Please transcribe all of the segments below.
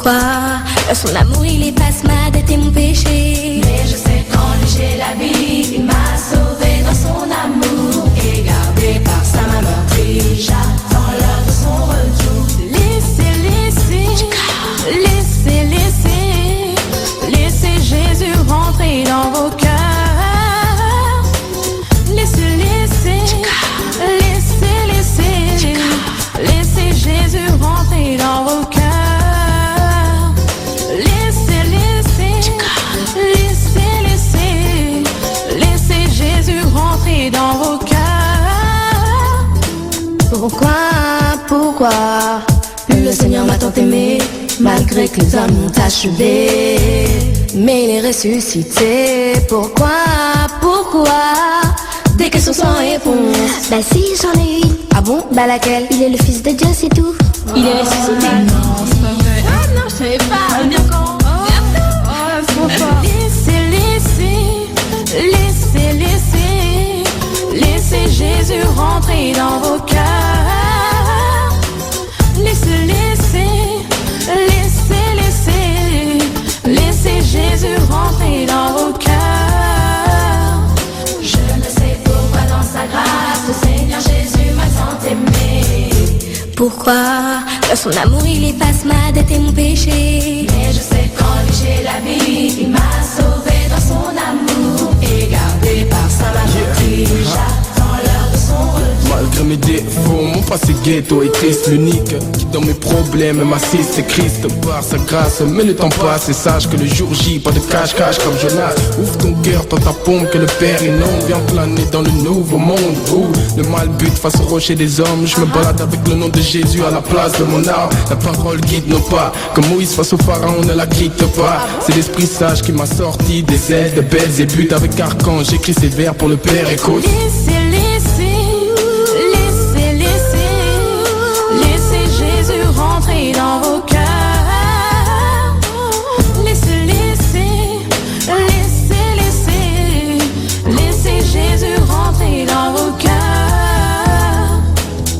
Pourquoi dans son amour il efface ma dette et mon péché. Mais je sais qu'en lui j'ai la vie. Il m'a sauvé dans son amour et gardé par sa main meurtrie. J'attends l'heure de son retour. Laissez Jésus rentrer dans vos cœurs. Laissez Jésus rentrer dans vos cœurs. Laissez Jésus rentrer dans vos cœurs. Pourquoi le Seigneur m'a tant aimé, malgré que les hommes m'ont achevé, mais il est ressuscité. Pourquoi des questions sans réponse. Bah si, j'en ai une. Ah bon? Bah laquelle? Il est le fils de Dieu, c'est tout. Il est ressuscité. Non, c'est pas vrai. Ah non, je savais pas. Bien quand? C'est trop fort. Laissez Jésus rentrer dans vos cœurs. Laissez Jésus rentrer dans vos cœurs. Je ne sais pourquoi dans sa grâce le Seigneur Jésus m'a tant aimé. Pourquoi dans son amour il efface ma dette et mon péché. Mais je sais qu'en lui j'ai la vie. Il m'a sauvé dans son amour et gardé par sa main meurtrie. J'attends l'heure de son retour. Malgré mes défauts, mon passé ghetto est triste. L'unique qui dans mes problèmes m'assiste, c'est Christ par sa grâce. Mais le temps passe et sache que le jour J, pas de cache-cache comme Jonas. Ouvre ton cœur, dans ta pompe que le Père inonde. Viens planer dans le nouveau monde où le mal bute face au rocher des hommes. Je me balade avec le nom de Jésus à la place de mon âme. La parole guide nos pas, comme Moïse face au pharaon, ne la quitte pas. C'est l'esprit sage qui m'a sorti des ailes de belles et buts avec archange. J'écris ces vers pour le Père, écoute. Laissez Jésus rentrer dans vos cœurs. Laissez Jésus rentrer dans vos cœurs.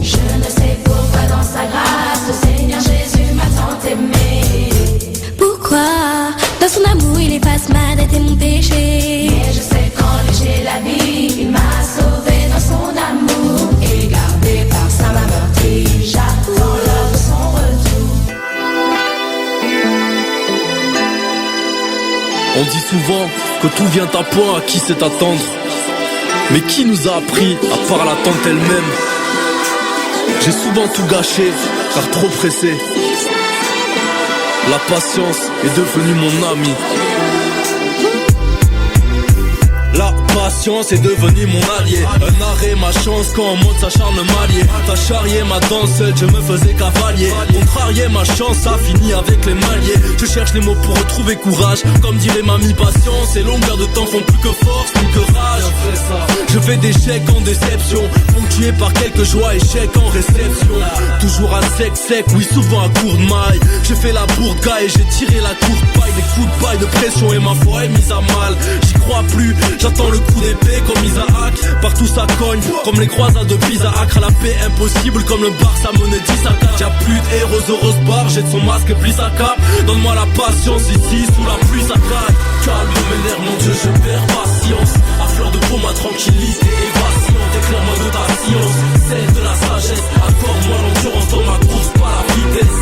Je ne sais pourquoi dans sa grâce le Seigneur Jésus m'a tant aimé. Pourquoi dans son amour il efface ma dette et mon péché. Mais je sais qu'en lui j'ai la vie. Il m'a sauvé dans son amour et gardé par sa main meurtrie. J'attends l'heure de son retour. On dit souvent que tout vient à point à qui sait attendre. Mais qui nous a appris à part l'attente elle-même? J'ai souvent tout gâché, car trop pressé. La patience est devenue mon ami. La patience est devenue mon allié. Un arrêt, ma chance quand on monte s'acharne m'allier. T'as charrié ma danse seule, je me faisais cavalier. Contrarier ma chance, ça finit avec les mailliers. Je cherche les mots pour retrouver courage. Comme dirait mamie, patience et longueur de temps font plus que force, plus que rage. Je fais des chèques en déception, ponctué par quelques joies et chèques en réception. Toujours à sec, oui souvent à court de maille. J'ai fait la bourde gars et j'ai tiré la courte paille. Des coups de paille de pression et ma foi est mise à mal. J'y crois plus, j'attends le coup d'épée comme Isaac. Partout ça cogne, comme les croisades de Pisa. Accra la paix impossible comme le Barça menait 10 à 4. Y'a plus de héros heureuse barre, jette son masque et plie sa cape. Donne-moi la patience ici, sous la pluie ça craque. Calme mes nerfs, mon Dieu, je perds patience. À fleur de peau, ma tranquillité est vacillante. Éclaire-moi de ta science, celle de la sagesse. Accorde-moi l'endurance dans ma course, pas la vitesse.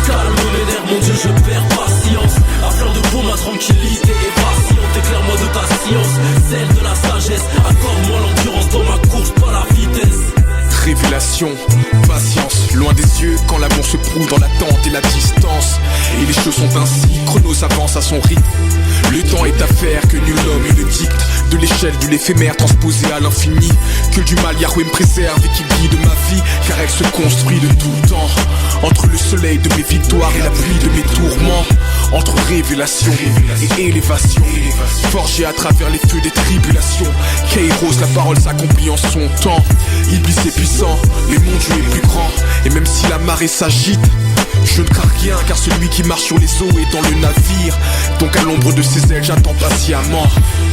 Calme mes nerfs, mon Dieu, je perds patience. À fleur de peau, ma tranquillité est vacillante. Éclaire-moi de ta science, celle de la sagesse. Accorde-moi l'endurance dans ma course, pas la vitesse. Révélation, patience, loin des yeux quand l'amour se prouve dans l'attente et la distance. Et les choses sont ainsi, Chronos avance à son rythme. Le temps est affaire que nul homme il le dicte. De l'échelle de l'éphémère transposée à l'infini. Que du mal Yahweh me préserve et qu'il guide ma vie. Car elle se construit de tout le temps. Entre le soleil de mes victoires et la pluie de mes tourments. Entre révélation et élévation. Forgé à travers les feux des tribulations. Kairos, la parole s'accomplit en son temps. Iblis est puissant, mais mon Dieu est plus grand. Et même si la marée s'agite, je ne crains rien, car celui qui marche sur les eaux est dans le navire. Donc à l'ombre de ses ailes j'attends patiemment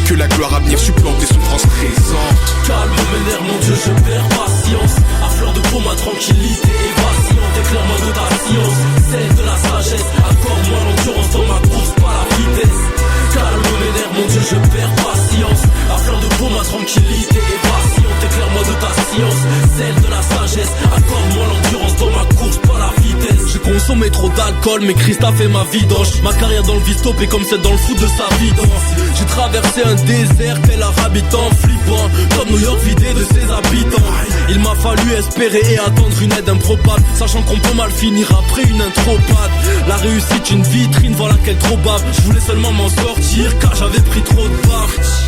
que la gloire à venir supplante les souffrances présentes. Calme mes nerfs, mon Dieu, je perds patience. À fleur de peau, ma tranquillité est vacillante. Éclaire-moi de ta science, celle de la sagesse. encore moins l'endurance dans ma course, pas la vitesse. Calme mes nerfs, mon Dieu, je perds patience. À fleur de peau, ma tranquillité est vacillante. Éclaire-moi de ta science, celle de la sagesse. Accorde-moi l'endurance dans ma course, pas la vitesse. J'ai consommé trop d'alcool, mais Christ a fait ma vidange. Ma carrière dans le vice-top est comme celle dans le foot de sa vidance. J'ai traversé un désert tel un habitant flippant, comme New York vidé de ses habitants. Il m'a fallu espérer et attendre une aide improbable, sachant qu'on peut mal finir après une intropade. La réussite une vitrine, voilà laquelle trop bave. Je voulais seulement m'en sortir car j'avais pris trop de baffes.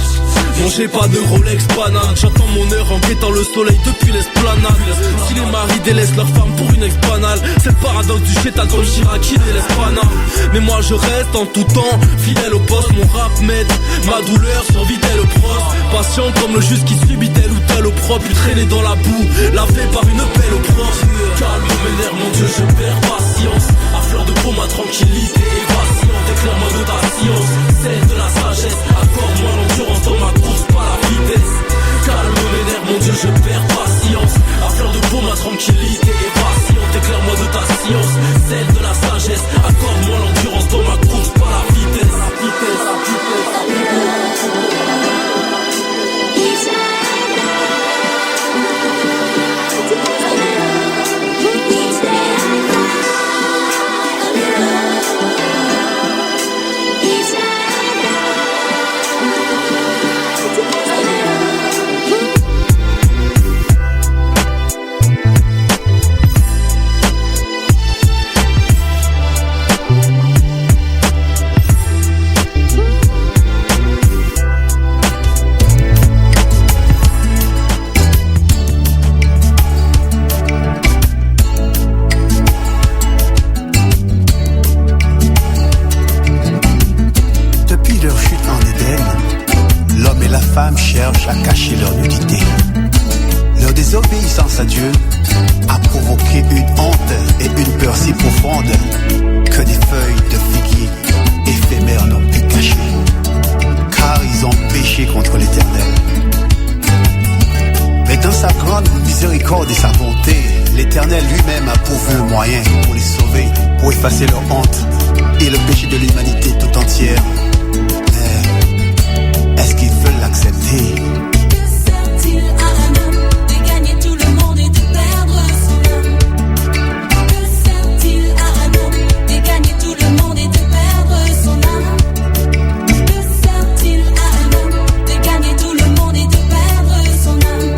Non, j'ai pas de Rolex banane. J'attends mon heure en guettant le soleil depuis l'esplanade. Si les maris délaissent leur femme pour une ex-banale, c'est le paradoxe du chétal comme Chirac qui délaisse Pana. Mais moi je reste en tout temps fidèle au poste. Mon rap m'aide, ma douleur survit tel le pros. Patient comme le juste qui subit tel ou tel opprobre. Puis traîné dans la boue, lavé par une pelle au propre. Calme mes nerfs, mon Dieu, je perds patience. À fleur de peau, ma tranquillité est vacillante. Éclaire-moi de ta science, celle de la sagesse. Accorde-moi l'endurance dans ma course, pas la vitesse. Calme mes nerfs, mon Dieu, je perds patience. À fleur de peau, ma tranquillité est vacillante. Éclaire-moi de ta science, celle de la sagesse. Accorde-moi l'endurance dans ma course, pas la vitesse. La vitesse, la vitesse, la vitesse. Cherchent à cacher leur nudité. Leur désobéissance à Dieu a provoqué une honte et une peur si profonde que des feuilles de figuier éphémères n'ont pu cacher, car ils ont péché contre l'Éternel. Mais dans sa grande miséricorde et sa bonté, l'Éternel lui-même a pourvu un moyen pour les sauver, pour effacer leur honte et le péché de l'humanité tout entière. Est-ce qu'ils veulent l'accepter? Que sert-il à un homme de gagner tout le monde et de perdre son âme? Que sert-il à un homme de gagner tout le monde et de perdre son âme? Que sert-il à un homme de gagner tout le monde et de perdre son âme?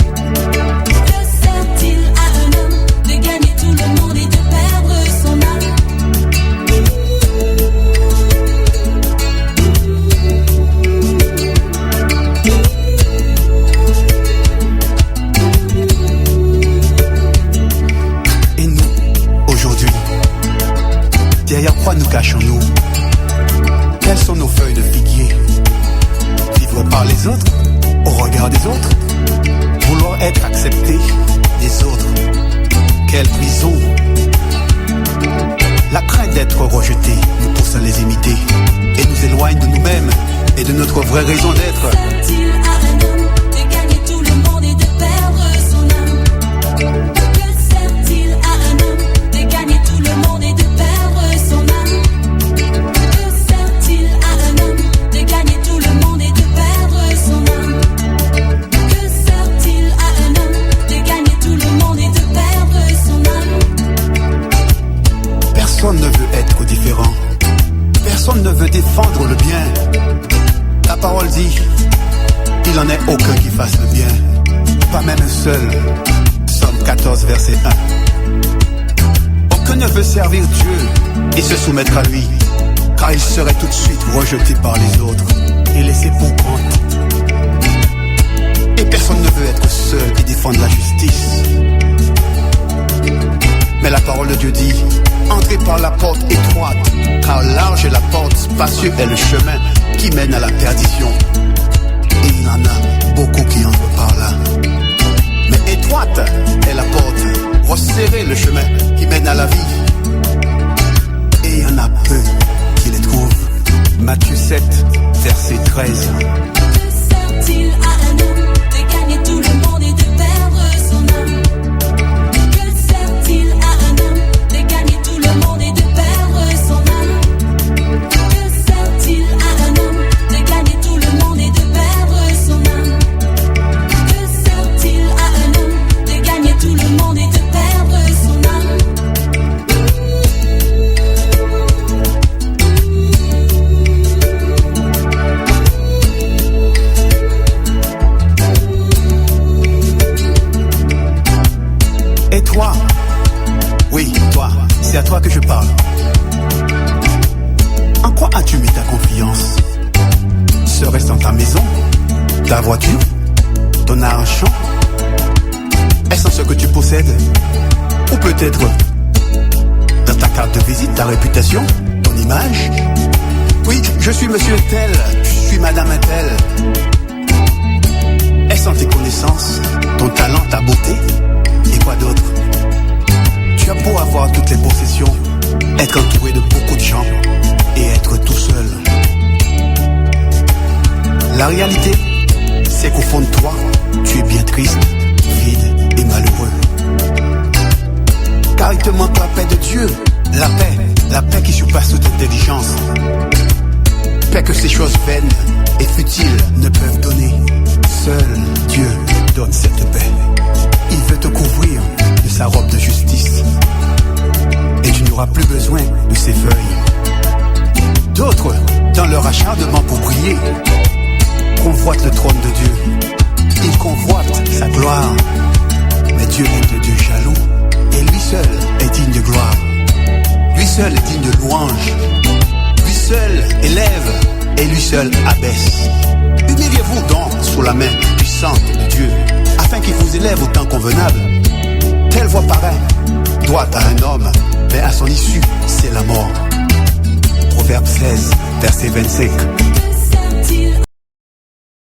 Que sert-il à un homme de gagner tout le monde et de perdre son âme? Derrière quoi nous cachons-nous? Quelles sont nos feuilles de figuier? Vivre par les autres, au regard des autres? Vouloir être accepté des autres? Quelle prison! La crainte d'être rejeté nous pousse à les imiter et nous éloigne de nous-mêmes et de notre vraie raison d'être. Sert-il à un homme de gagner tout le monde et de perdre son âme? Que sert-il à un homme de gagner tout le monde et de perdre son âme? Que sert-il à un homme de gagner tout le monde et de perdre son âme? Que sert-il à un homme de gagner tout le monde et de perdre son âme? Personne ne veut être différent. Personne ne veut défendre le bien. La parole dit, il n'en est aucun qui fasse le bien. Pas même un seul. Somme 14, verset 1. Aucun ne veut servir Dieu et se soumettre à lui, car il serait tout de suite rejeté par les autres et laissé pour compte. Et personne ne veut être seul et défendre la justice. Mais la parole de Dieu dit, entrez par la porte étroite, car large est la porte, spacieux est le chemin qui mène à la perdition. Et il en a beaucoup qui entrent par là. Mais étroite est la porte, resserrez le chemin qui mène à la vie. Et il y en a peu qui les trouvent. Matthieu 7, verset 13. Que sert-il à un homme de gagner tout le monde et de perdre son âme? Que sert-il à un homme de gagner tout le monde et de perdre son âme? ta maison, ta voiture, ton argent? Est-ce en ce que tu possèdes? Ou peut-être dans ta carte de visite, ta réputation, ton image? Oui, je suis monsieur tel, je suis madame tel. Est-ce en tes connaissances, ton talent, ta beauté? Et quoi d'autre? Tu as beau avoir toutes les possessions, être entouré de beaucoup de gens et être tout seul. La réalité, c'est qu'au fond de toi, tu es bien triste, vide et malheureux. Car il te manque la paix de Dieu, la paix qui surpasse toute intelligence. Paix que ces choses vaines et futiles ne peuvent donner. Seul Dieu donne cette paix. Il veut te couvrir de sa robe de justice. Et tu n'auras plus besoin de ses feuilles. D'autres, dans leur acharnement pour prier, convoitent le trône de Dieu. Ils convoitent sa gloire. Mais Dieu est un Dieu jaloux. Et lui seul est digne de gloire. Lui seul est digne de louange. Lui seul élève et lui seul abaisse. Humiliez-vous donc sous la main puissante de Dieu, afin qu'il vous élève au temps convenable. Telle voie paraît droite à un homme, mais à son issue, c'est la mort. Proverbe 16, verset 25.